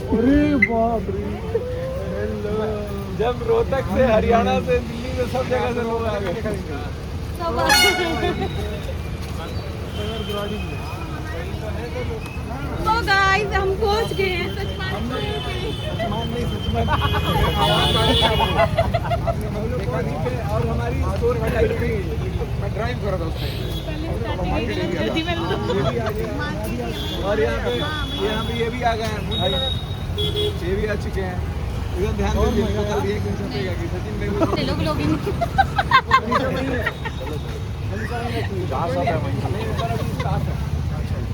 अरे बाप रे। जब रोहतक से, हरियाणा से, दिल्ली से, सब जगह से लोग आ गए। तो गाइस हम पहुंच गए हैं और हमारी स्टोर मैं ड्राइव कर रहा था उस टाइम। और यहाँ पे ये भी आ गए हैं, ये भी आ चुके हैं। इधर ध्यान दीजिए, बता दिए कि सपेगा कि सचिन भाई लोग लोगिंग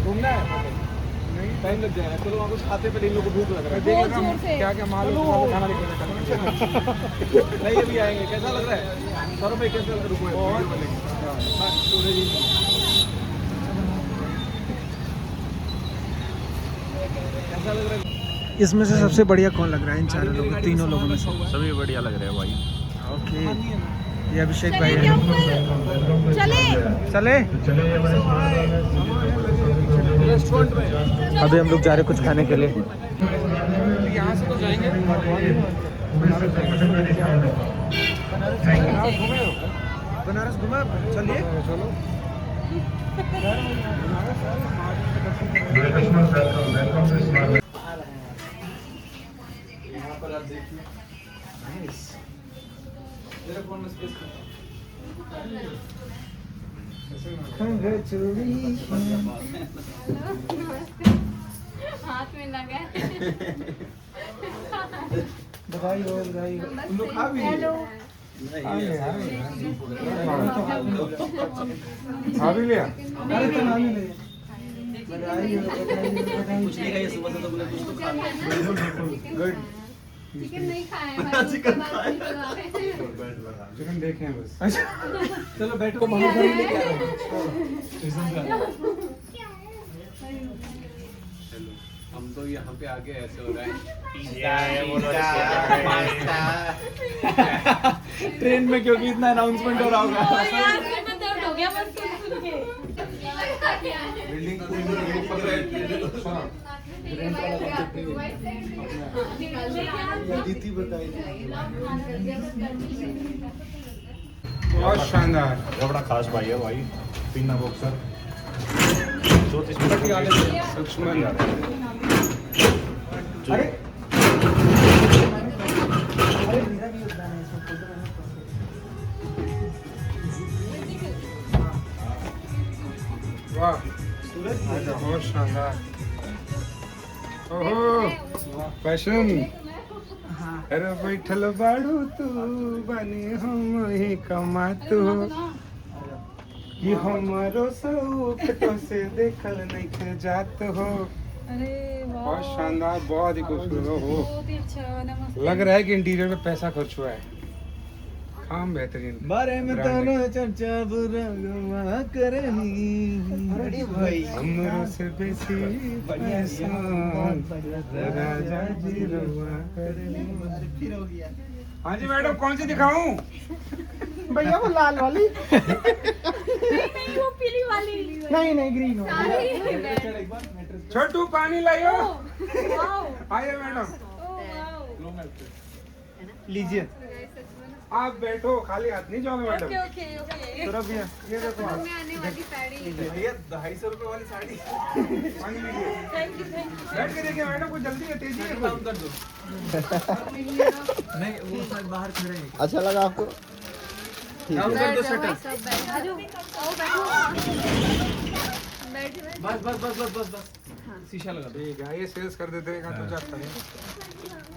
घूमना है, टाइम लग जाएगा। चलो वहाँ कुछ खाते पहले इन लोगों को भूख लग रहा है। देखिए क्या क्या माल खाना लेकर नहीं अभी आएंगे। कैसा लग रहा है सर भाई? कैसा लग रहा है? इसमें से सबसे बढ़िया कौन लग रहा है इन चारों लोगों, तीनों लोगों में से? सभी बढ़िया लग रहे हैं भाई। ओके, ये अभिषेक भाई है। चले रेस्टोरेंट में अभी हम लोग जा रहे कुछ खाने के लिए। यहाँ से तो जाएंगे। बनारस घूमा, चलिए। चलो यहाँ पर आप देखिए, मेरे फोन में स्पेस हाथ में लगा बधाई हो, बधाई हो। तुम लोग खा भी लिया। अरे तो नाम ही ले। बधाई हो, कुछ नहीं खाया सुबह से, तो बोले कुछ तो खा। गुड। चिकन नहीं खाया है। चिकन खाया। चिकन देखे हैं बस। चलो बैठो, बाहर घर लेके आ रहा हूँ। हम तो यहाँ पे आके ऐसे हो रहा है ट्रेन में, क्योंकि इतना अनाउंसमेंट हो रहा होगा। यार सिर में दर्द हो गया बस सुन के। बिल्डिंग जीती बताई। बहुत शानदार। ये बड़ा खास भाई है भाई, पीना बॉक्सर। 34 लक्ष्मण। अरे वाह, बहुत शानदार। ओहो, फैशन। अरे बैठल बाड़ू तू बनी हम ही कमातू कि हमारो शौक तो से देखल नहीं जात हो। अरे बहुत शानदार, बहुत ही खूबसूरत हो। बहुत ही अच्छा, नमस्ते। लग रहा है कि इंटीरियर में पैसा खर्च हुआ है। काम बेहतरीन। बारे में तानो चर्चा बुरा करनी भाई, हमरो से बेसी पैसा राजा जी रवा करनी। हाँ जी मैडम, कौन सी दिखाऊं? भैया वो लाल वाली। नहीं वो पीली वाली। नहीं नहीं, ग्रीन हो। छोटू पानी लाइयो। आइए मैडम, लीजिए। आप बैठो, खाली हाथ नहीं जाओगे मैडम। Okay okay okay. तरफ ये देखो आप। में आने वाली साड़ी। भैया 250 रुपए वाली साड़ी। पानी लीजिए। Thank you thank you. बैठ के देखिए मैडम, कुछ जल्दी है, तेजी है काम कोई? कर दो। नहीं वो शायद बाहर खड़े हैं। अच्छा लगा आपको? काम कर दो शटर। बस बस बस बस बस बस शीशा लगा दो। ठीक है, ये सेल्स कर देते हैं। तो जाता है।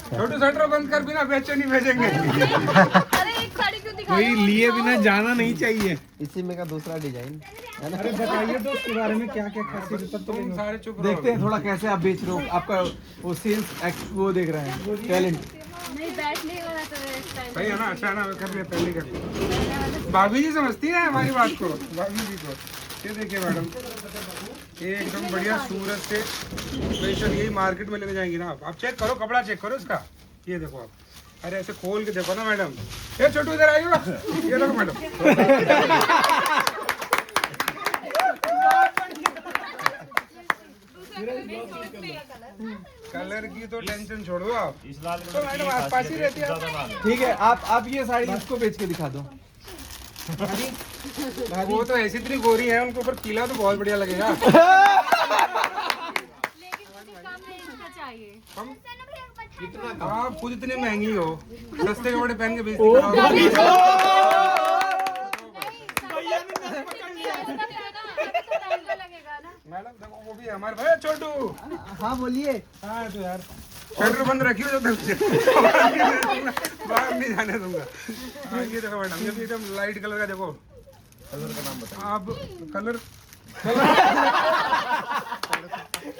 छोटू शटर बंद कर, बिना बेचे नहीं भेजेंगे। अरे एक साड़ी क्यों दिखा रहे हो? लिए बिना जाना नहीं चाहिए। इसी में का दूसरा डिजाइन है ना? अरे बताइए तो उसके बारे में क्या क्या खासियत है, तब तो तुम सारे चुप रहो। देखते हैं थोड़ा कैसे आप बेच रहे हो। आपका वो सेल्स वो देख रहे हैं, टैलेंट। नहीं बैठने वाला तो इस टाइम। सही है ना? अच्छा है ना? कर लिया, पहले कर लिया। भाभी जी समझती है हमारी बात को, भाभी जी को। ये देखिए मैडम, ये एकदम बढ़िया सूरत से स्पेशल, यही मार्केट में लेके जाएंगी ना आप चेक करो, कपड़ा चेक करो इसका। ये देखो आप, अरे ऐसे खोल के देखो ना मैडम। ये छोटू इधर आइएगा, ये देखो मैडम। कलर की तो टेंशन छोड़ दो आप। इस लाल तो मैडम आसपास ही रहती है। ज्यादा माल है। ठीक है, आप ये साड़ी इसको बेच के दिखा दो। वो तो ऐसी इतनी गोरी है, उनके ऊपर पीला तो बहुत बढ़िया लगेगा। लेकिन मुझे कम रेंज का चाहिए। आप खुद इतनी महंगी हो, सस्ते कपड़े पहन के बेचती हो। मैडम देखो वो भी हमारे भाई छोटू। हाँ बोलिए। हाँ तो यार शटर बंद रखियो जब तक बाहर नहीं जाने दूंगा। हाँ ये देखो मैडम, ये भी एकदम लाइट कलर का। देखो कलर का नाम बताओ। आप कलर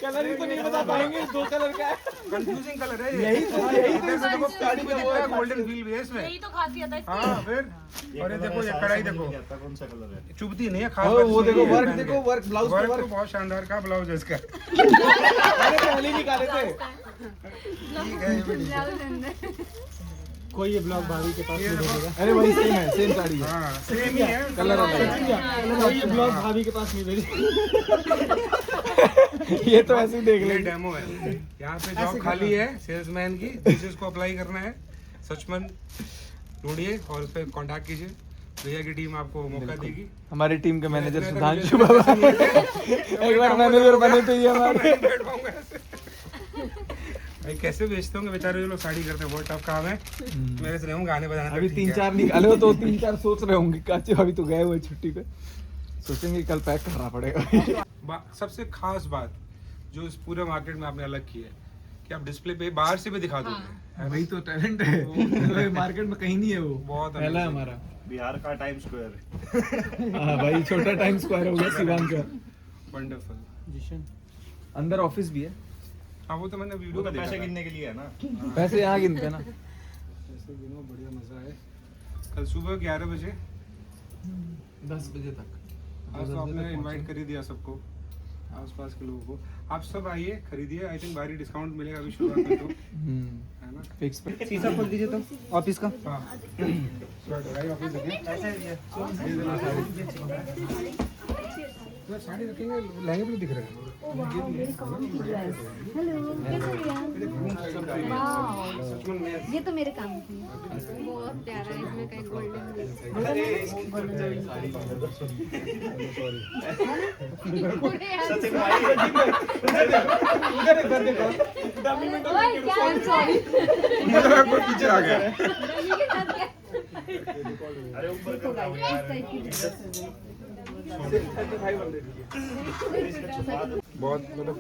कलर ही तो नहीं बता पाएंगे, 2 कलर का है। कंफ्यूजिंग कलर है ये। यही तो इधर से देखो साड़ी में दिख रहा है गोल्डन फील भी है इसमें। यही तो खासियत है इसकी। हाँ फिर और ये देखो, ये कढ़ाई देखो, कौन सा कलर है? चुभती नहीं है खास। वो देखो वर्क, देखो वर्क, ब्लाउज का वर्क तो वर्क। बहुत शानदार का ब्लाउज है इसका। मैंने पहले ही निकाले थे। ठीक है ये भी ठीक है। कोई ये ब्लाउज भाभी के पास ये देखो, अरे वही सेम है, सेम साड़ी है। हाँ सेम ही है, कलर अलग है। कोई ये ब्लाउज भाभी के पास नहीं भेजी। ये तो ऐसे ही देख ये ले। डेमो है। यहाँ पे जॉब खाली है सेल्समैन की, जिसको अप्लाई करना है सचमन ढूंढिए और उस पर कॉन्टैक्ट कीजिए। भैया की टीम आपको मौका देगी। हमारी टीम के मैनेजर सुधांशु बाबा एक बार मैनेजर बने थे ये हमारे। बैठ पाऊंगा ऐसे। भाई कैसे बेचते होंगे बेचारे जो लोग साड़ी करते हैं, बहुत टफ काम है। मेरे से नहीं होंगे गाने बजाने। अभी 3-4 निकाले हो तो 3-4 सोच रहे होंगे काचे भाभी तो गए हुए छुट्टी पे, सोचेंगे कल पैक करना पड़ेगा। सबसे खास बात जो इस पूरे मार्केट में आपने अलग की है कि आप डिस्प्ले पे बाहर से भी दिखा दोगे। वही तो टैलेंट है, मार्केट में कहीं नहीं है वो। बहुत पहला है amazing। हमारा। बिहार का टाइम स्क्वायर। हाँ भाई, छोटा टाइम स्क्वायर होगा सिवान का। वंडरफुल। अंदर ऑफिस भी है। हाँ वो तो मैंने वो वीडियो तो में पैसे देखा था। गिनने के लिए है ना। पैसे यहाँ गिनते हैं ना। ऐसे दिनों बढ़िया मजा है। कल सुबह 11 बजे 10 बजे तक। आज तो आपने इनवाइट कर ही दिया सबको, आसपास के लोगों को। आप सब आइए, खरीदिए। आई थिंक भारी डिस्काउंट मिलेगा अभी शुरुआत में तो, है ना। फिक्स पे। शीशा खोल दीजिए तो ऑफिस का। हाँ ऑफिस साड़ी रखेंगे, लहंगे भी दिख रहे हैं। ये तो मेरे काम की है। बहुत प्यारा है, इसमें कहीं गोल्डन मतलब कोई पीछे आ गया। अरे ऊपर कर रहा हूँ यार। बहुत मतलब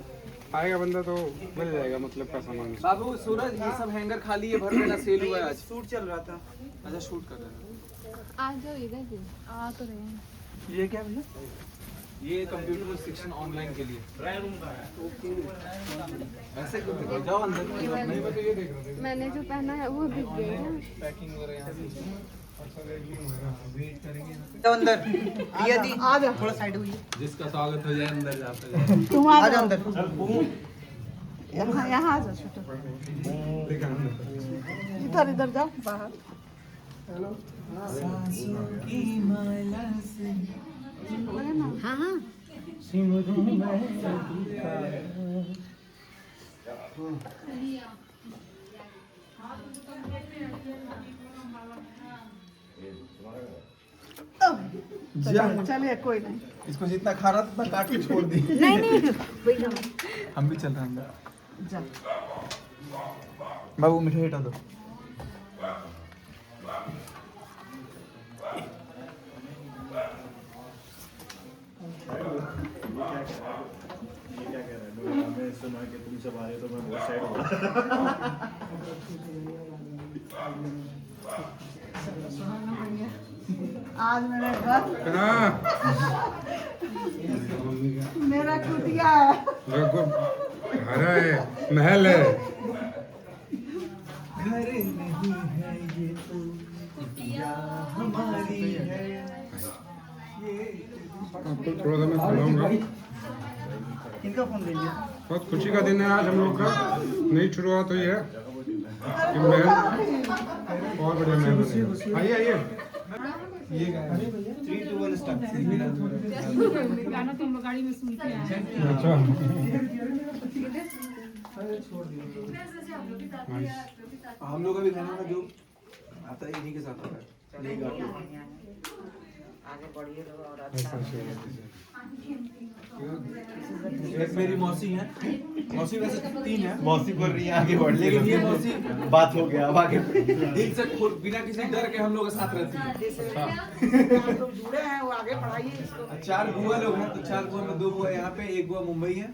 आएगा बंदा तो मिल जाएगा मतलब का सामान। बाबू सूरज, ये सब हैंगर खाली है, भर देना, सेल हुआ है आज। शूट चल रहा था। अच्छा शूट कर रहे हैं। आ जाओ इधर भी, आ तो रहे हैं। ये क्या भैया? ये कंप्यूटर शिक्षण ऑनलाइन के लिए। ड्राई रूम का है। ऐसे क्यों देखो, जाओ अंदर। नहीं मैं तो ये देख रहा था। मैंने जो पहना है वो बिक गया है। पैकिंग वगैरह यहाँ से। वेट करेंगे। तो अंदर ये दी आ जा, थोड़ा साइड हुई। जिसका स्वागत हो जाए अंदर जाता जाए। तुम आ जा अंदर। यहाँ यहाँ आ जाओ छोटो, इधर इधर जाओ बाहर। हाँ हाँ चलिए कोई नहीं। इसको जितना खा रहा था उतना काट के छोड़ दी। नहीं नहीं वही जाओ। हम भी चल रहे हैं अंदर। जा बाबू मिठाई हटा दो। ये क्या कह रहा है? मैं सुना कि तुम सब आ रहे हो तो मैं बहुत साइड हो रहा। आज मेरे घर हाँ मेरा कुटिया है। देखो हरा है, महल है। घर नहीं है ये तो कुटिया हमारी है। आपको थोड़ा सा मैं सुनाऊंगा। किनका फोन लीजिए? बहुत खुशी का दिन है आज हम लोग का। नई शुरुआत हुई है कि महल और बढ़िया महल बनेगा। आइए आइए। ये गाना 3 2 1 स्टार्ट। गाना तुम गाड़ी में सुनते हैं। अच्छा हम लोग का भी खाना का जो आता है इन्हीं के साथ आता है यही गाड़ी एक मेरी मौसी है, मौसी वैसे 3 है, मौसी बोल रही है आगे बढ़ लेकिन ये मौसी बात हो गया अब आगे दिल से बिना किसी डर के हम लोग के साथ रहती है। हम लोग जुड़े हैं वो आगे बढ़ाइए इसको 4 बुआ लोग हैं, तो 4 बुआ में 2 बुआ यहाँ पे, 1 बुआ मुंबई है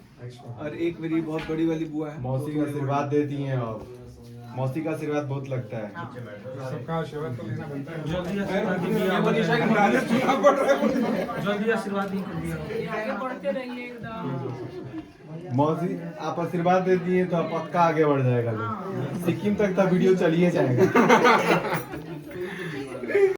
और एक मेरी बहुत बड़ी वाली बुआ है। मौसी का आशीर्वाद देती हैं और मौसी का आशीर्वाद बहुत लगता है। सबका आशीर्वाद तो लेना बनता है। ये मनीषा की बुआ है। जल्दी आशीर्वाद नहीं कर दिया आगे बढ़ते रहिए एकदम मौसी आप आशीर्वाद देती हैं तो आप पक्का आगे बढ़ जाएगा। सिक्किम तक का वीडियो चलिए जाएगा।